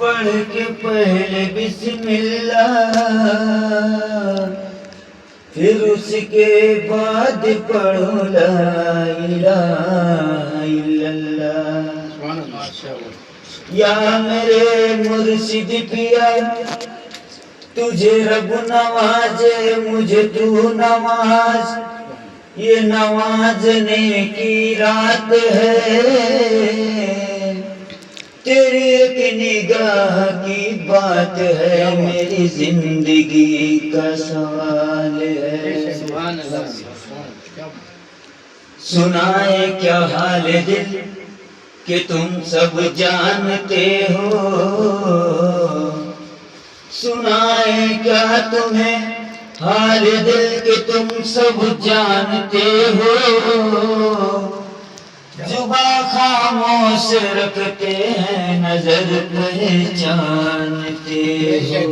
पढ़ के पहले बिस्मिल्लाह, फिर उसके बाद पढ़ो ला इलाहा इल्लल्लाह। या मेरे मुर्शिद पिया, तुझे रब नवाजे मुझे तू नवाज। ये नवाजने की रात है, तेरी एक निगाह की बात है, मेरी जिंदगी का सवाल है। सुनाए क्या हाल दिल कि तुम सब जानते हो, सुनाए क्या तुम्हें हाल दिल कि तुम सब जानते हो। जुबा खामोश रखते हैं, नजर पहचानते हो।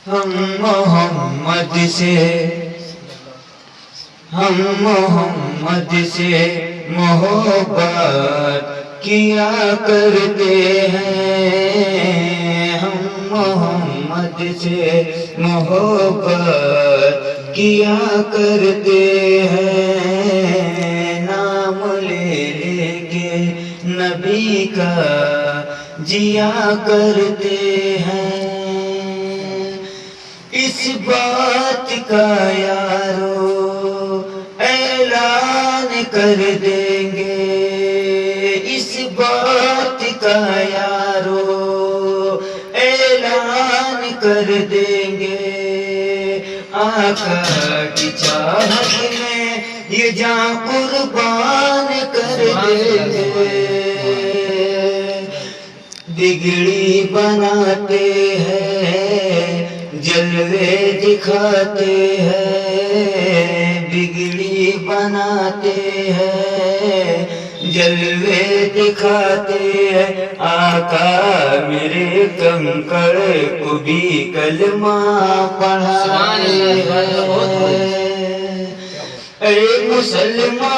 हम मोहम्मद से मोहब्बत किया करते हैं। हम मोहम्मद से मोहब्बत किया करते हैं। नाम ले लेके नबी का जिया करते हैं। इस बात का यारो ऐलान कर देंगे, इस बात का यारो ऐलान कर देंगे। आका की चाहत में ये जान कुर्बान कर देंगे। बिगड़ी बनाते हैं, जलवे दिखाते हैं। बिगड़ी बनाते हैं, जलवे दिखाते हैं। आका मेरे कंकड़ को भी कलमा पढ़ाते हैं। ऐ मुसलमानों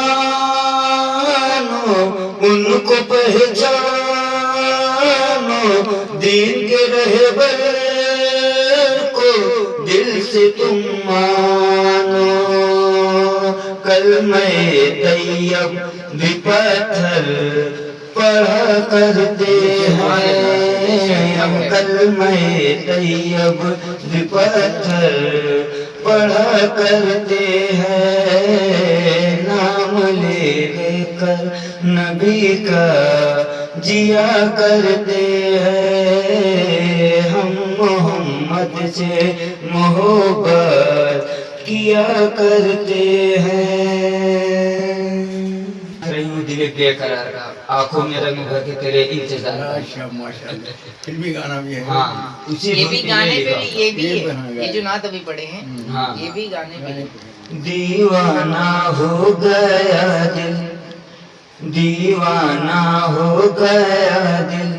उनको पहचानो, दीन के रहबर को दिल से तुम मानो। कलमे तैयब भी पत्थर पढ़ा करते हैं। हम कलमे तैयब भी पत्थर पढ़ा करते हैं। नाम ले लेकर नबी का जिया करते हैं। हम मोहम्मद से मोहब्बत किया करते हैं। दिल बेकरार का, आंखों में रंग भर के तेरे इंतजार। फिल्मी गाना भी है। हाँ, उसी ये भी गाने पे भी ये भी है। है। ये जो नात अभी पढ़े हैं, हाँ, ये भी गाने पे है। दीवाना हो गया दिल, दीवाना हो गया दिल,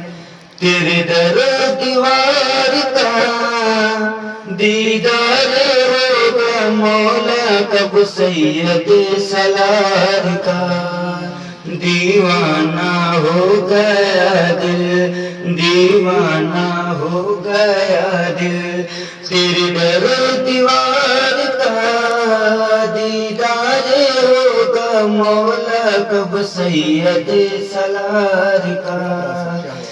तेरे दर दीवार का दीदार होगा मौला कब सैयद सलार का। दीवाना हो गया दिल, दीवाना हो गया दिल, तेरे दर दीवार का दीदार होगा मौला कब सैयद सलार का।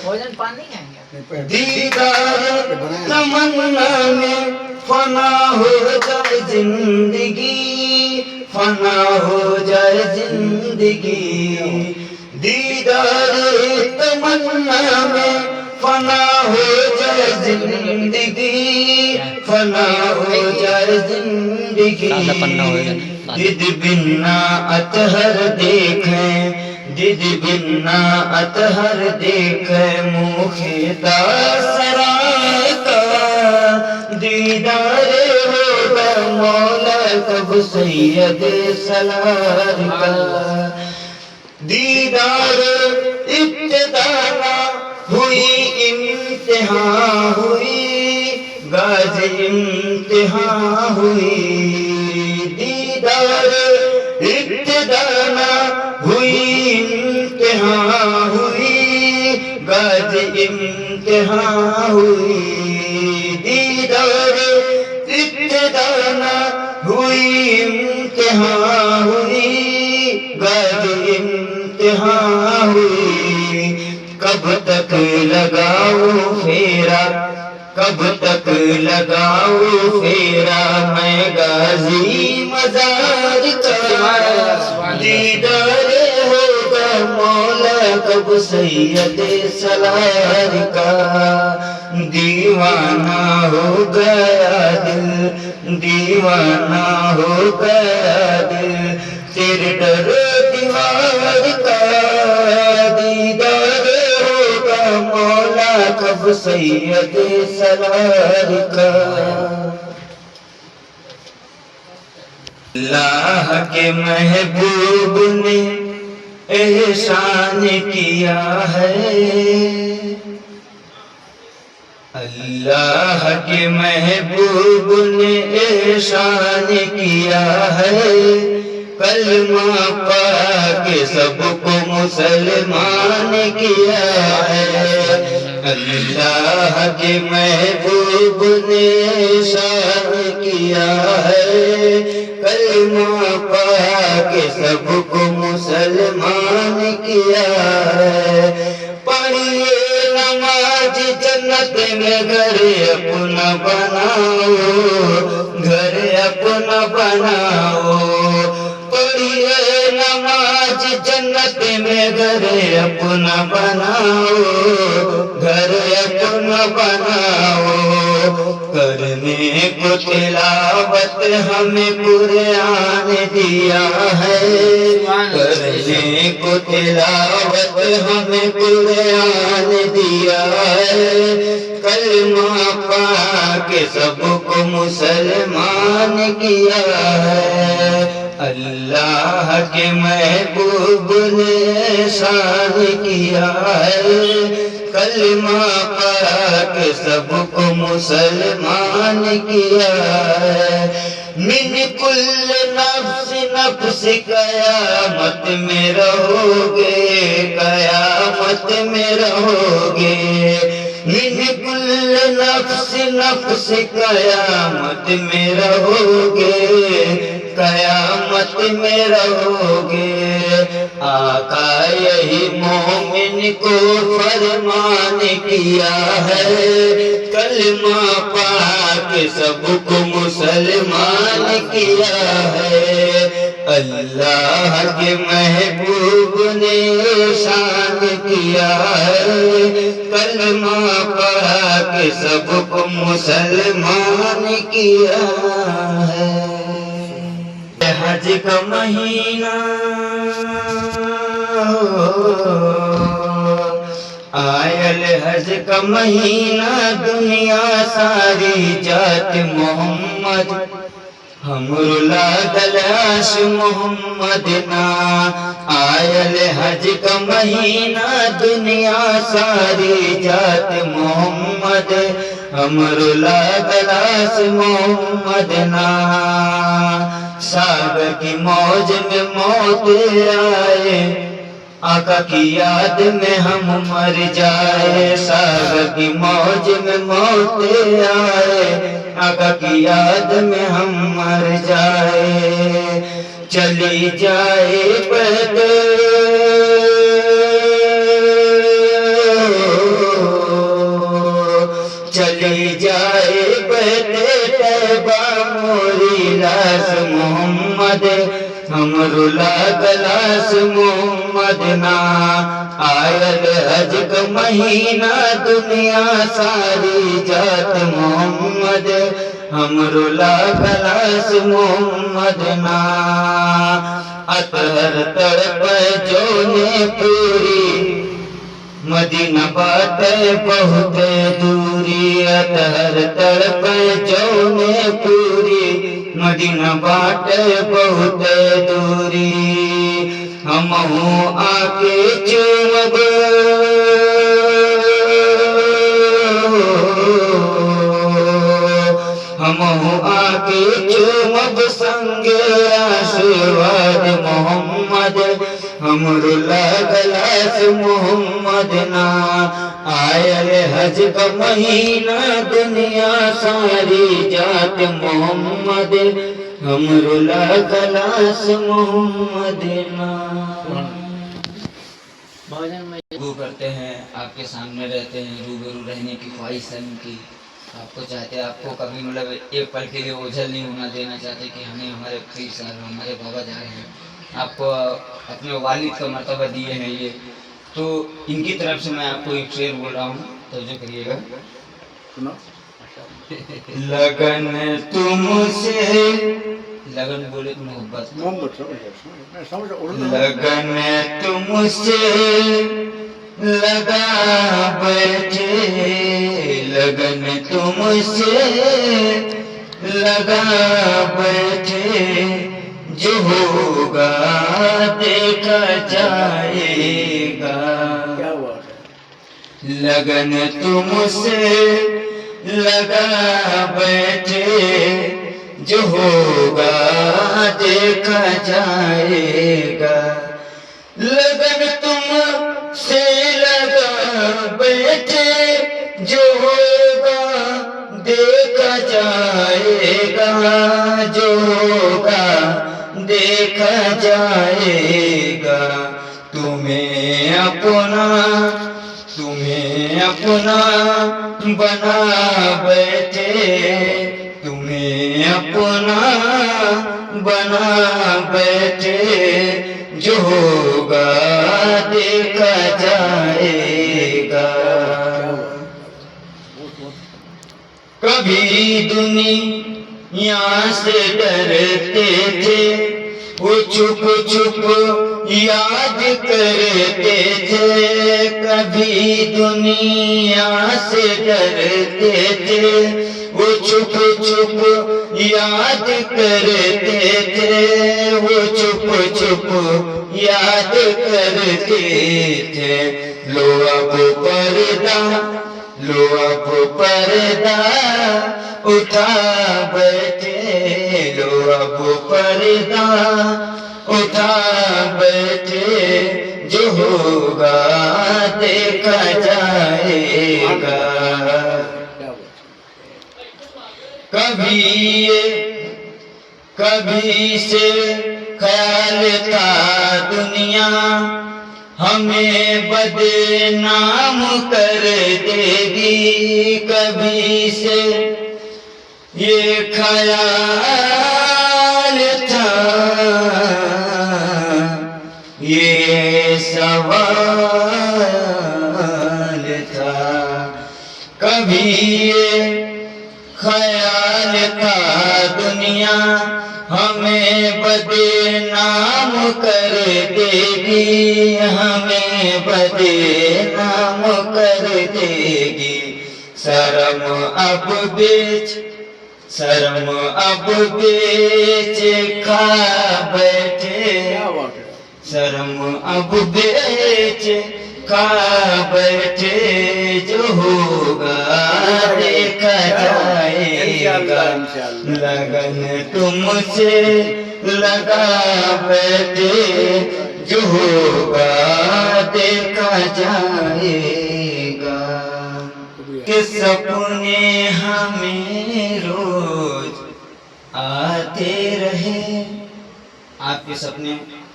भोजन पान नहीं खाएंगे? दीदार तमन्ना में फना हो जाए जिंदगी, फना हो जाए जिंदगी। दीदार तमन्ना में फना हो जाए जिंदगी, फना हो जाए जिंदगी। दिद बिन्ना अतहर देखें, दिद बिन्ना अतहर देखें, मुखेदा सराय का दीदार होगा मौला कब सैयद सलार का। दीदार इब्तिदा हुई इम्तिहा हुई, गाजी इम्तिहा हुई। दीदार इब्तिदा हुई इम्तिहान हुई, दीदार इब्तिदा न हुई, इम्तिहान हुई, गाजी इम्तिहान हुई। कब तक लगाऊं फेरा, कब तक लगाऊं फेरा, मैं गाजी मजार का। दीदार होगा मौला कब सैयद सलार का। दीवाना हो गया दिल, दीवाना हो गया दिल, तेरे डर दीवार का। दीदार होगा मौला कब सैयद सलार का। अल्लाह के महबूब ने एहसान किया है, अल्लाह के महबूब ने एहसान किया है। कलमा पाके सबको मुसलमान किया है। अल्लाह के महबूब ने एहसान किया है। कलमा पाके सबको मुसलमान किया है। पढ़िए नमाज जन्नत में घर अपना बनाओ, घर अपना बनाओ। पढ़िए नमाज जन्नत में घर अपना बनाओ, घर अपना बनाओ। करने को तिलावत हमें कुरान दिया है, करने को तिलावत हमें कुरान दिया है। कलमा पाके सबको मुसलमान किया है। अल्लाह के महबूब ने एहसान किया है। कलमा पाके सबको मुसलमान किया है। मिन कुल नफ्स नफ्स कयामत में रहोगे, कयामत में रहोगे। मिन कुल नफ्स नफ्स कयामत में रहोगे, कयामत में रहोगे। आका यही मोमिन को फरमान किया है। कलमा पाके सबको मुसलमान किया है। अल्लाह के महबूब ने एहसान किया है। कलमा पाके सबको मुसलमान किया है। हज का महीना आयल, हज का महीना दुनिया सारी जात मोहम्मद। हमरो लागल आश मोहम्मद ना। आयल हज का महीना दुनिया सारी जात मोहम्मद। हमरो लागल आश मोहम्मद ना। सागर की मौज में मौत आए, आका की याद में हम मर जाए। सागर की मौज में मौत आए, आका की याद में हम मर जाए। चली जाए चली जाए मोरी लाश मोहम्मद। हमरो लागल आश मोहम्मद ना। आयल हज का महीना दुनिया सारी जात मोहम्मद। हमरो लागल आश मोहम्मद ना। अतहर तड़प जोने पूरी, मदीना बाटे बहुत दूरी। अतहर तड़प जोने पूरी, मदीना बाटे बहुत दूरी। हमहू आके चुमब, हमहू आके चुमब संगे आशीर्वाद मोहम्मद। हमरो लागल खलास मोहम्मद ना आयल हज का महीना दुनिया सारी जात मोहम्मद हमरुला खलास मोहम्मद ना। भोजन में वो करते हैं, आपके सामने रहते हैं, रूबरू रहने की ख्वाहिश है उनकी। आपको चाहते, आपको कभी मतलब एक पल के लिए ओझल नहीं होना देना चाहते कि हमें हमारे पीर साहब हमारे बाबा जा रहे हैं। आपको अपने वालिद का मर्तबा दिए हैं ये, तो इनकी तरफ से मैं आपको एक शेर बोल रहा हूँ, तवज्जो करिएगा। सुनो लगन तुमसे, लगन बोले तो मोहब्बत, मोहम्मद समझ उर्दू लगन तुमसे लगा बैठे, लगन तुमसे लगा बैठे, जो होगा देखा जाएगा। क्या हुआ है? लगन तुमसे लगा बैठे, जो होगा देखा जाएगा। लगन तुमसे लगा बैठे, जो होगा देखा जाएगा, जो होगा देखा जाएगा। तुम्हें अपना बना बैठे, तुम्हें अपना बना बैठे, जो होगा देखा जाएगा। कभी दुनिया से डरते थे, वो छुप छुप याद करते थे। कभी दुनिया से डरते थे, वो छुप छुप याद करते थे, वो छुप छुप याद करते थे। लो अब पर्दा, लो अब पर्दा उठा बैठे, लो अब पर्दा उठा बैठे, जो होगा देखा जाएगा। कभी से ख्याल था दुनिया हमें बदनाम कर देगी। कभी से ये ख्याल था, ये सवाल था। कभी ये ख्याल था दुनिया हमें बदनाम कर देगी, हमें बदनाम कर देगी। शर्म अब बेच, शर्म अब बेच खा बैठे, शर्म अब बेच खा बैठे, जो होगा देखा जाएगा। लगन तुमसे लगा बैठे, जो होगा देखा जाएगा। कि सपने हमें रोज आते रहे, आपके सपने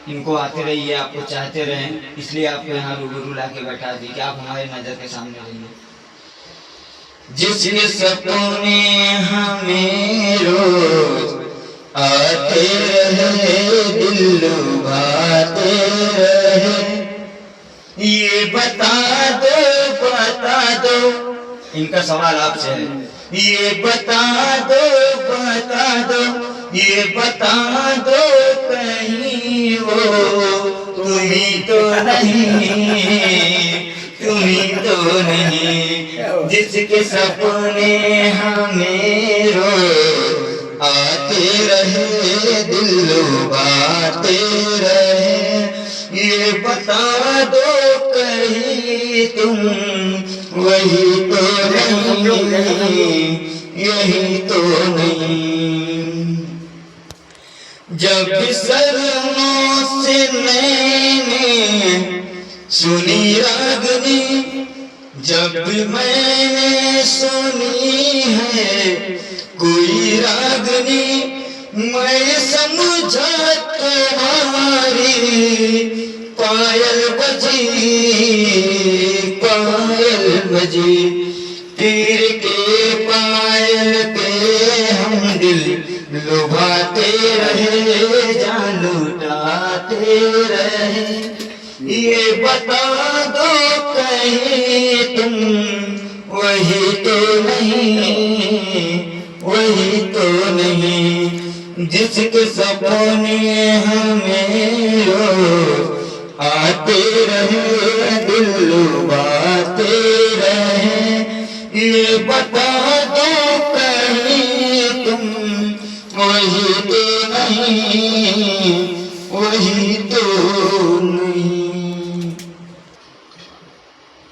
इनको आते रहिए, आपको चाहते रहें, इसलिए आपको यहाँ रूबरू ला के बैठा दी कि आप हमारे नजर के सामने रहिए। जिसके सपने हमें रोज आते रहे, दिल लुभाते रहे, ये बता दो, इनका सवाल आपसे है, ये बता दो, ये बता दो कहीं वो तुम्ही तो नहीं, जिसके सपने हमें रोज आते रहे, दिल लुभाते रहे, ये बता दो कहीं तुम वही तो नहीं, यही तो नहीं। जब शर्मों से मैंने सुनी रागनी जब मैंने सुनी है कोई रागनी, मैं समझा तुम्हारी पायल बजी, पायल बजी। तीर के पायल पे हम दिल लुभाते रहे, जान लुटाते रहे। ये बता दो कहीं तुम वही तो नहीं, वही तो नहीं जिसके सपने हमें रोज आते रहे, दिल लुभाते रहे। ये बता दो कहीं तुम वही तो नहीं, वही तो नहीं।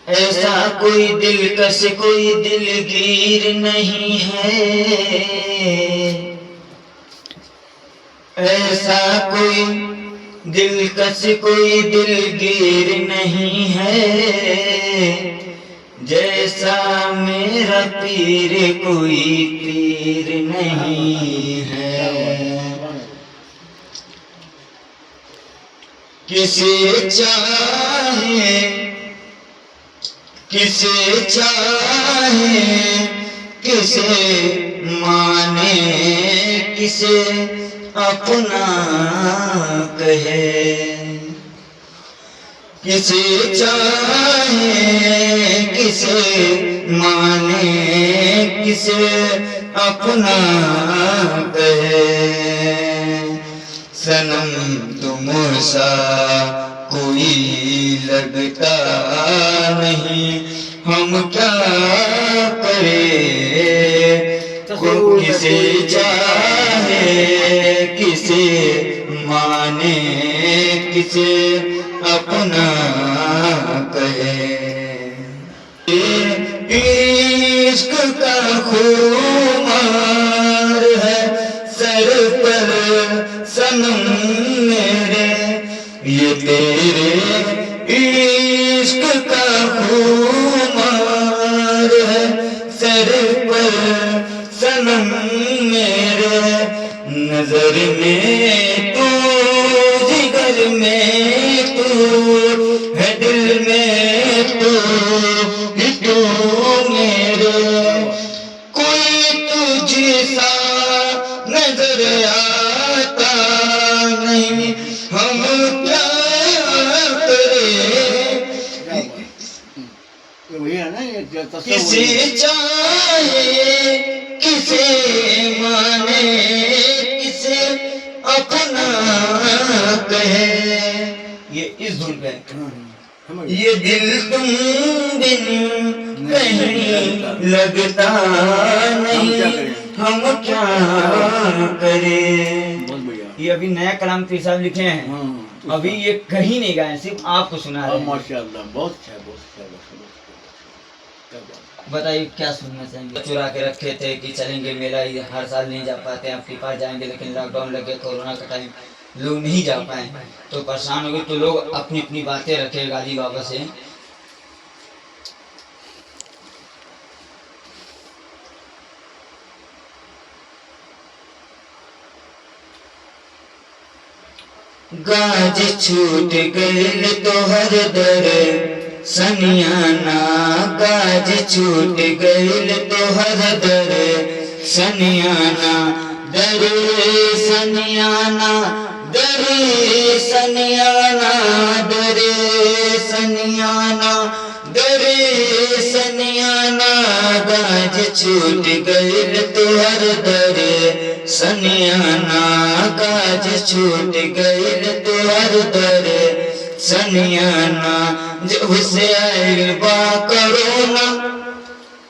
ऐसा कोई दिलकश कोई दिलगीर नहीं है, ऐसा कोई दिलकश कोई दिलगीर नहीं है, जैसा मेरा पीर कोई पीर नहीं है। किसे चाहे किसे चाहे किसे माने, किसे अपना कहे। किसे चाहे किसे माने, किसे अपना कहे। सनम तुम सा कोई लगता नहीं, हम क्या करें। किसे चाहे किसे माने, किसे अपना कहे। इश्क का खुमार है सर पर सनम मेरे, ये तेरे इश्क का खुमार है सर पर सनम मेरे। नजर में तू, जिगर में तू है, दिल में तू मेरे। कोई तुझसा नजर आता नहीं, हम क्या करें। वही है ना ये किसे चाहे किसे माने, किसे अपना कहे। ये इस धुन पे ये दिल तुम बिन कहीं लगता नहीं, हम क्या करें। बहुत बढ़िया। ये अभी नया कलाम पीर साहब लिखे हैं, अभी ये कहीं नहीं गाए, सिर्फ आपको सुना रहे हैं। माशाअल्लाह बहुत अच्छा है, बहुत अच्छा है, बहुत अच्छा है। बताइए क्या सुनना चाहेंगे। चुरा के रखे थे कि चलेंगे मेला, हर साल नहीं जा पाते, आपके पास जाएंगे, लेकिन लॉकडाउन लग गया, कोरोना का टाइम, लोग नहीं जा पाए तो परेशान हो गए। तो लोग अपनी अपनी बातें रखे गाजी बाबा से। गाज छूट गईल तोहर दर सनियाना, गाज छूट गईल तोहर दर सनियाना। दर सनियाना, दर सनियाना, दर सनियाना, दर सनियाना। गाज छूट गईल तोहर दर सनियाना, गाज छूट गईल तोहर दर सनियाना। जब से आइल बा कोरोना,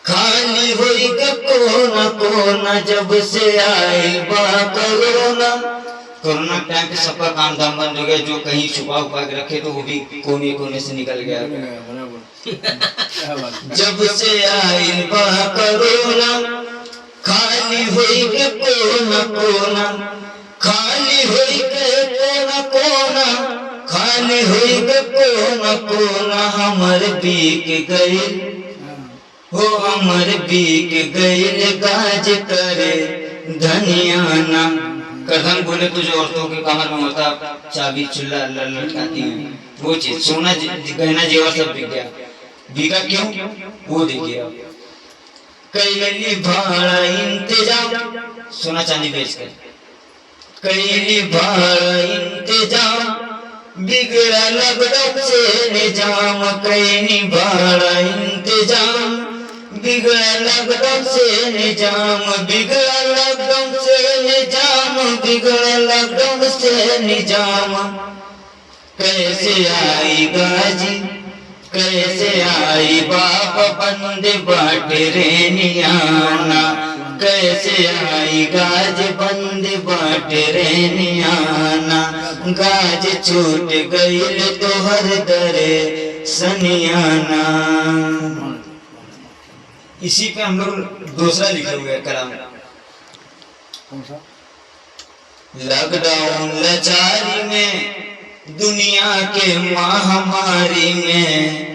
खाली हुई ग कोना कोना। जब से आइल बा कोरोना, कोरोना टाइम पे सबका काम धाम बंद हो गया, जो कहीं छुपा उपा के रखे तो वो भी कोने कोने से निकल गया। जब से आइल बा कोरोना, खाली हुई के कोना कोना, खाली हुई के कोना कोना, खाली हुई कोन हमर बीक गइल हो हमर बीक गइल गाज करे धनियाना। करधन बोले तो जो औरतों के कमर में होता चाबी चुल्ला लटकाती हैं वो चीज, सोना गहना जेवर सब बिक गया। बिका क्यों वो देखिए आप। कैली भाड़ा इंतजाम सोना चांदी बेच कर, कैली भाड़ा इंतजाम बिगड़ा लॉकडाउन से निजाम। कैली भाड़ा इंतजाम बिगड़ा लॉकडाउन से निजाम, बिगड़ा लॉकडाउन से निजाम, बिगड़ा लॉकडाउन से निजाम। कैसे आई गाजी कैसे आई बाप बंद बाट रे नियाना। कैसे आई गाज बंद बाट रे नियाना। गाज छूट गईल तोहर दरे सनियाना। इसी पे हम लोग दूसरा लिखे हुए हैं कलाम। कौन सा? लॉकडाउन लाचारी में दुनिया के महामारी में,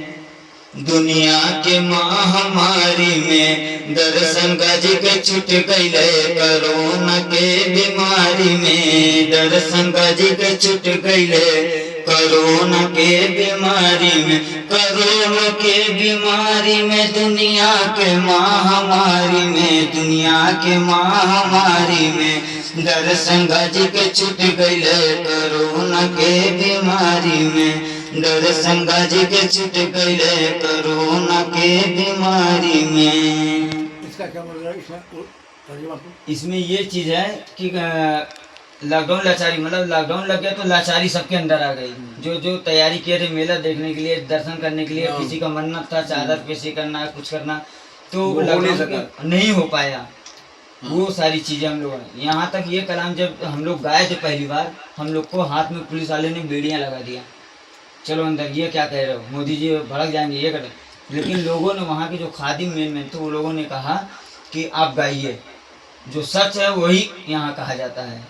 दुनिया के महामारी में दर्शन गाजी के छूट गईले कोरोना के बीमारी में। दर्शन गाजी के छूट गईले कोरोना के बीमारी में, कोरोना के बीमारी में दुनिया के महामारी में, दुनिया के महामारी में दर्शन गाजी के छूट गईले कोरोना के बीमारी में। दर्शन गाजी के छूट गईले कोरोना के बीमारी में। इसका क्या मतलब है? इसमें इसमें ये चीज है कि लॉकडाउन लाचारी, मतलब लॉकडाउन लग गया तो लाचारी सबके अंदर आ गई। जो जो तैयारी किए थे मेला देखने के लिए, दर्शन करने के लिए, किसी का मन्नत था चादर पेशी करना कुछ करना, तो लॉकडाउन नहीं हो पाया। वो सारी चीजें हम लोग, यहाँ तक ये कलाम जब हम लोग गाए थे पहली बार, हम लोग को हाथ में पुलिस वाले ने बेड़ियां लगा दिया, चलो अंदर, ये क्या कह रहे हो मोदी जी भड़क जाएंगे ये कर। लेकिन लोगों ने वहाँ के जो खादिम मेन थे वो लोगों ने कहा कि आप गाइए, जो सच है वही यहाँ कहा जाता है,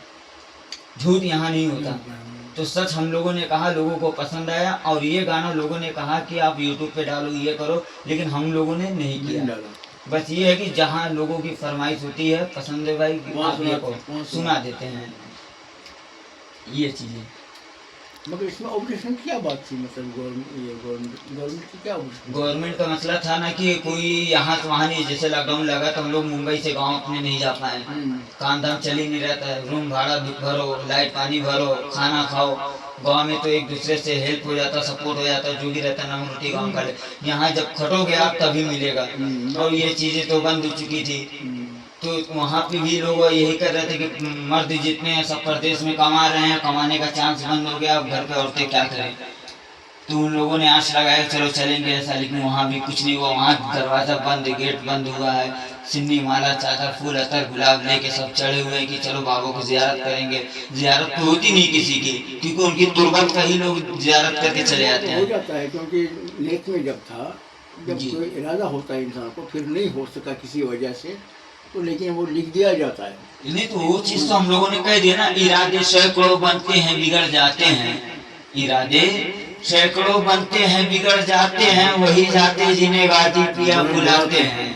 झूठ यहाँ नहीं होता। तो सच हम लोगों ने कहा, लोगों को पसंद आया, और ये गाना लोगों ने कहा कि आप यूट्यूब पे डालो ये करो, लेकिन हम लोगों ने नहीं किया। बस ये है कि जहाँ लोगों की फरमाइश होती है, पसंद है भाई, आप ये को सुना देते हैं, ये चीजें। मगर इसमें ऑब्जेक्शन क्या बात थी? मतलब गवर्नमेंट की क्या ऑब्जेक्शन? गवर्नमेंट का मसला था ना कि कोई यहाँ तो वहाँ नहीं, जैसे लॉकडाउन लगा तो हम लोग मुंबई से गांव अपने नहीं जा पाए, काम धाम चल ही नहीं रहता है, रूम भाड़ा भरो, लाइट पानी भरो, खाना खाओ। गांव में तो एक दूसरे से हेल्प हो जाता, सपोर्ट हो जाता, जो भी रहता ना रोटी गाँव का। यहाँ जब खटोगे आप तभी मिलेगा, और ये चीजें तो बंद हो चुकी थी। तो वहाँ पे भी लोग यही कर रहे थे कि मर्द जितने हैं सब प्रदेश में कमा रहे हैं, कमाने का चांस बंद हो गया, अब घर पे औरतें क्या करें। तो उन लोगों ने आश लगाया चलो चलेंगे ऐसा, लेकिन वहाँ भी कुछ नहीं हुआ। वहाँ दरवाज़ा बंद, गेट बंद हुआ है, सिन्नी माला चादर फूल अतर गुलाब लेके सब चढ़े हुए हैं कि चलो बाबा को जियारत करेंगे। जियारत तो होती नहीं किसी की, क्योंकि उनकी तुरबत का ही लोग जियारत करके चले जाते हैं। हो जाता है, क्योंकि नेक में जब था, जब कोई इरादा होता है इंसान को, फिर नहीं हो सका किसी वजह से, तो लेकिन वो लिख दिया जाता है। नहीं तो वो चीज तो हम लोगों ने कह दिया ना, इरादे सैकड़ों बनते हैं बिगड़ जाते हैं, इरादे सैकड़ों बनते हैं बिगड़ जाते हैं, वही जाते जिन्हें गाजी पिया बुलाते हैं।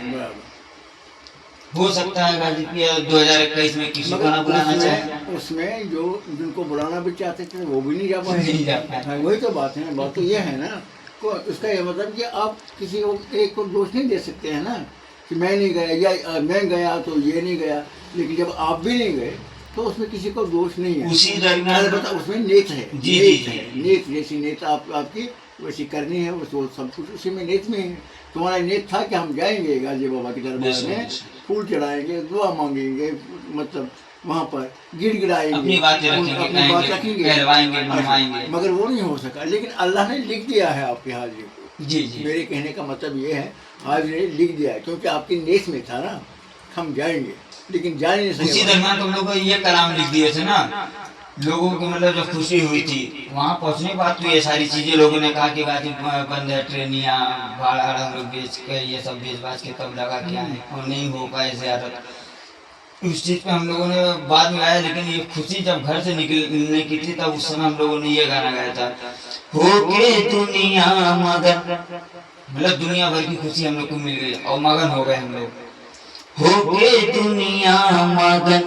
हो सकता है गाजी पिया 2021 में किसी को ना बुलाना चाहे, उसमें जो जिनको बुलाना भी चाहते थे वो भी नहीं जा पाए। वही तो बात है, बात तो ये है ना, उसका ये मतलब कि आप किसी को एक को दोष नहीं दे सकते हैं ना कि मैं नहीं गया या मैं गया तो ये नहीं गया। लेकिन जब आप भी नहीं गए तो उसमें किसी को दोष नहीं है। उसी दरमियान बता, उसमें नेत है, जी नेत है, नेत जैसी नेत आपकी वैसी करनी है, वो सब कुछ उसी में नेत में है। तुम्हारा नेत था कि हम जाएंगे गाजी बाबा के दरबार में, फूल चढ़ाएंगे, दुआ मांगेंगे, मतलब वहाँ पर गिड़गिड़ाएंगे, अपनी बातें रखेंगे, मगर वो नहीं हो सका। लेकिन अल्लाह ने लिख दिया है आपकी हाजिरी को। जी जी, मेरे कहने का मतलब ये है, हाजिरी लिख दिया है, क्योंकि आपकी नेत में था ना, हम जाएंगे, लेकिन जा नहीं सके। उसी दरमियान तुम लोग को ये कलाम लिख दिए थे ना, लोगों को मतलब जो खुशी हुई थी वहाँ पहुँचने के बाद तो ये सारी चीजें लोगों ने कहा कि गाजी बंद है, ट्रेनियाँ भाड़ा हम लोग बेच के ये सब बेच बाज के तब लगा के आए, और नहीं हो पाए ज़्यादा। उस चीज़ पे हम लोगों ने बाद में गाया, लेकिन ये खुशी जब घर से निकलने की थी तब उस समय हम लोगों ने ये गाना गाया था होके दुनिया मगन, मतलब दुनिया भर की खुशी हम लोग को मिल गई और मगन हो गए हम लोग। होके दुनिया मगन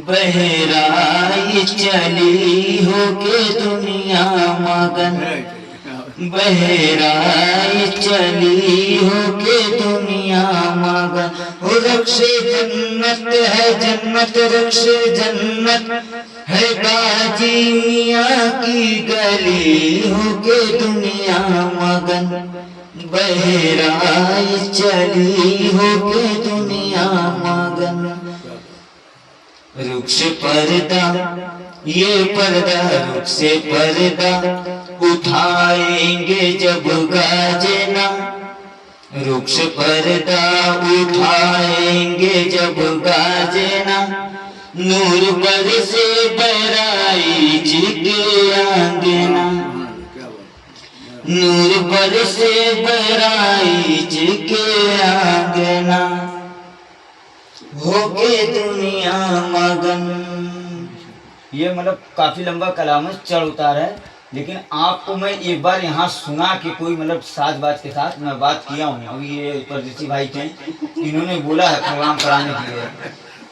बहराई चली, होके दुनिया मगन बहराई चली, होके दुनिया मगन। हो रक्षे जन्नत है जन्नत, रक्षे जन्नत है गाजी मियाँ की गली, होके दुनिया मगन बहराई चली, होके दुनिया मगन। रुख से पर्दा ये पर्दा, रुख से पर्दा उठाएंगे जब गाजे ना, रुख से पर्दा उठाएंगे जब गाजे ना, नूर पर से बराई के आंगना, नूर पर से बराई के आंगना, होके दुनिया मगन। ये मतलब काफी लंबा कलाम है, चढ़ उतार है, लेकिन आपको मैं एक बार यहाँ सुना कि कोई मतलब साज बाज के साथ मैं बात किया हूँ। अभी ये परदेसी भाई थे, इन्होंने बोला है प्रोग्राम कराने के लिए,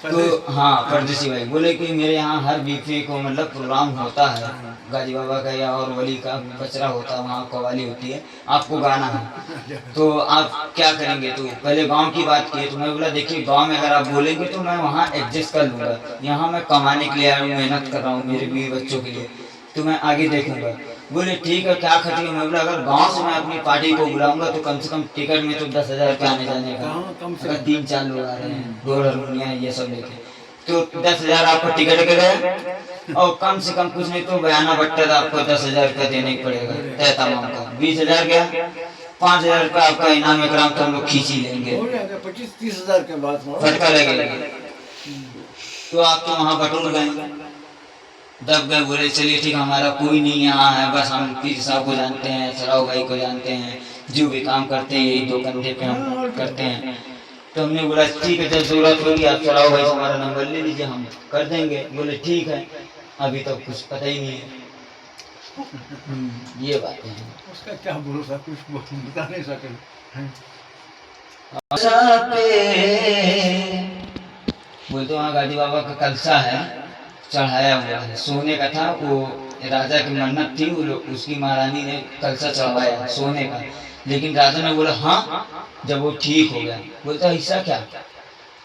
तो हाँ परदेसी भाई बोले कि मेरे यहाँ हर वीके को मतलब प्रोग्राम होता है गाजी बाबा का या और वली का कचरा होता है, वहाँ कवाली होती है, आपको गाना है तो आप क्या करेंगे। तो पहले गांव की बात की तो मैं बोला देखिए गांव में अगर आप बोलेंगे तो मैं वहाँ एडजस्ट कर लूँगा, यहाँ मैं कमाने के लिए आया हूँ, मेहनत कर रहा हूँ मेरे बीवी बच्चों के लिए, तो मैं आगे देखूंगा। बोले ठीक है क्या खर्च। मैं बोला अगर गांव से मैं अपनी पार्टी को बुलाऊंगा तो कम से कम टिकट में तो 10,000 रुपये आने जाने का, अगर 3-4 लोग आ रहे हैं, ढोल हारमोनिया ये सब लेके, तो 10,000 आपको टिकट के गए, और कम से कम कुछ नहीं तो बयाना बट्टा था आपको 10,000 रुपया देने पड़ेगा तय तमाम का। 20,000 गया, 5,000 रुपया आपका इनाम इकराम तो हम लोग खींच ही लेंगे, 25-30 हज़ार के बाद फटका लगेगा। तो आप तो वहाँ बटोर गए, दब गए, बोले चलिए ठीक हमारा कोई नहीं यहाँ है, बस हम पीर साहब को जानते हैं, सराव भाई को जानते हैं, जो भी काम करते हैं यही 2 कंधे पे हम करते हैं। तो हमने बोला ठीक है जब जरूरत होगी आप सराव भाई से हमारा नंबर ले लीजिए, हम कर देंगे। बोले ठीक है, अभी तो कुछ पता ही नहीं है। ये बात है, उसका क्या भरोसा, कुछ बता नहीं सके। बोलते वहाँ गाजी बाबा का कलसा है चढ़ाया हुआ है, सोने का था, वो राजा की मन्नत थी, उसकी महारानी ने कलसा चढ़वाया सोने का, लेकिन राजा ने बोला हाँ, जब वो ठीक हो गया बोलता ऐसा क्या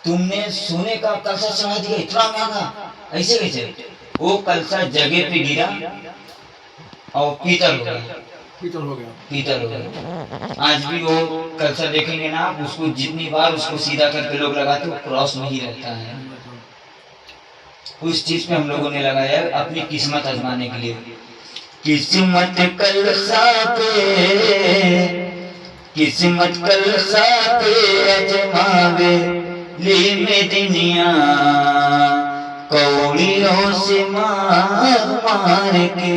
तुमने सोने का कलसा चढ़ा दिया इतना महंगा, ऐसे कैसे। वो कलसा जगह पे गिरा और पीतल हो गया, पीतल हो गया, पीतल हो गया। आज भी वो कलसा देखेंगे ना आप, उसको जितनी बार उसको सीधा करके लोग लगाते वो क्रॉस में ही रहता है। उस चीज पे हम लोगों ने लगाया अपनी किस्मत आजमाने के लिए। किस्मत कलसा पे, किस्मत कलसा पे आजमावे ली में दुनिया, कौड़ियों से मार मार के।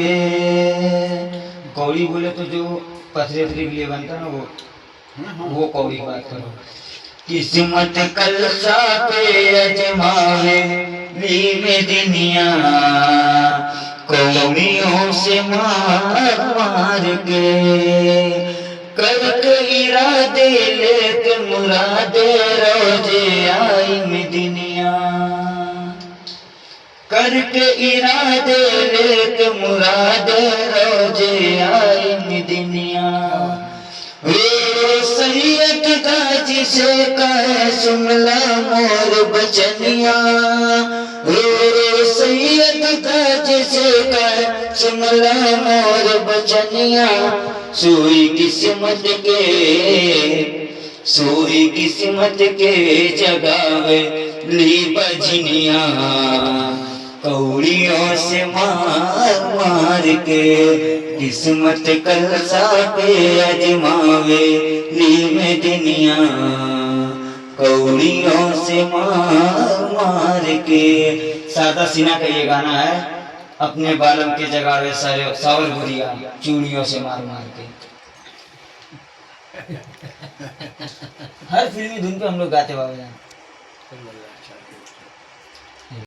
कौड़ी बोले तो जो पथरे के लिए बनता ना वो कौड़ी बात करो। किस्मत कलसा पे आजमावे ली में दुनिया, कौड़ियों से मार मार के। करके इरादे लेके मुरादे रोजे आई में दुनिया, करके इरादे लेके मुरादे रोजे आई में दुनिया। सैयद गाजी से कहे सुमला मोर बचनिया, सैयद गाजी से कहे सुमला मोर बचनिया। सोई किस्मत के, सोई किस्मत के जगावे ली बजनिया, कौड़ियों से मार मार के। किस्मत कलसा पे आजमावे ली में दुनिया, कौड़ियों से मार मार के। सादा सिन्हा का ये गाना है, अपने बालम के जगावे सावर गुड़िया चूड़ियों से मार मार के। हर फिल्मी धुन पे हम लोग गाते बाबा जान।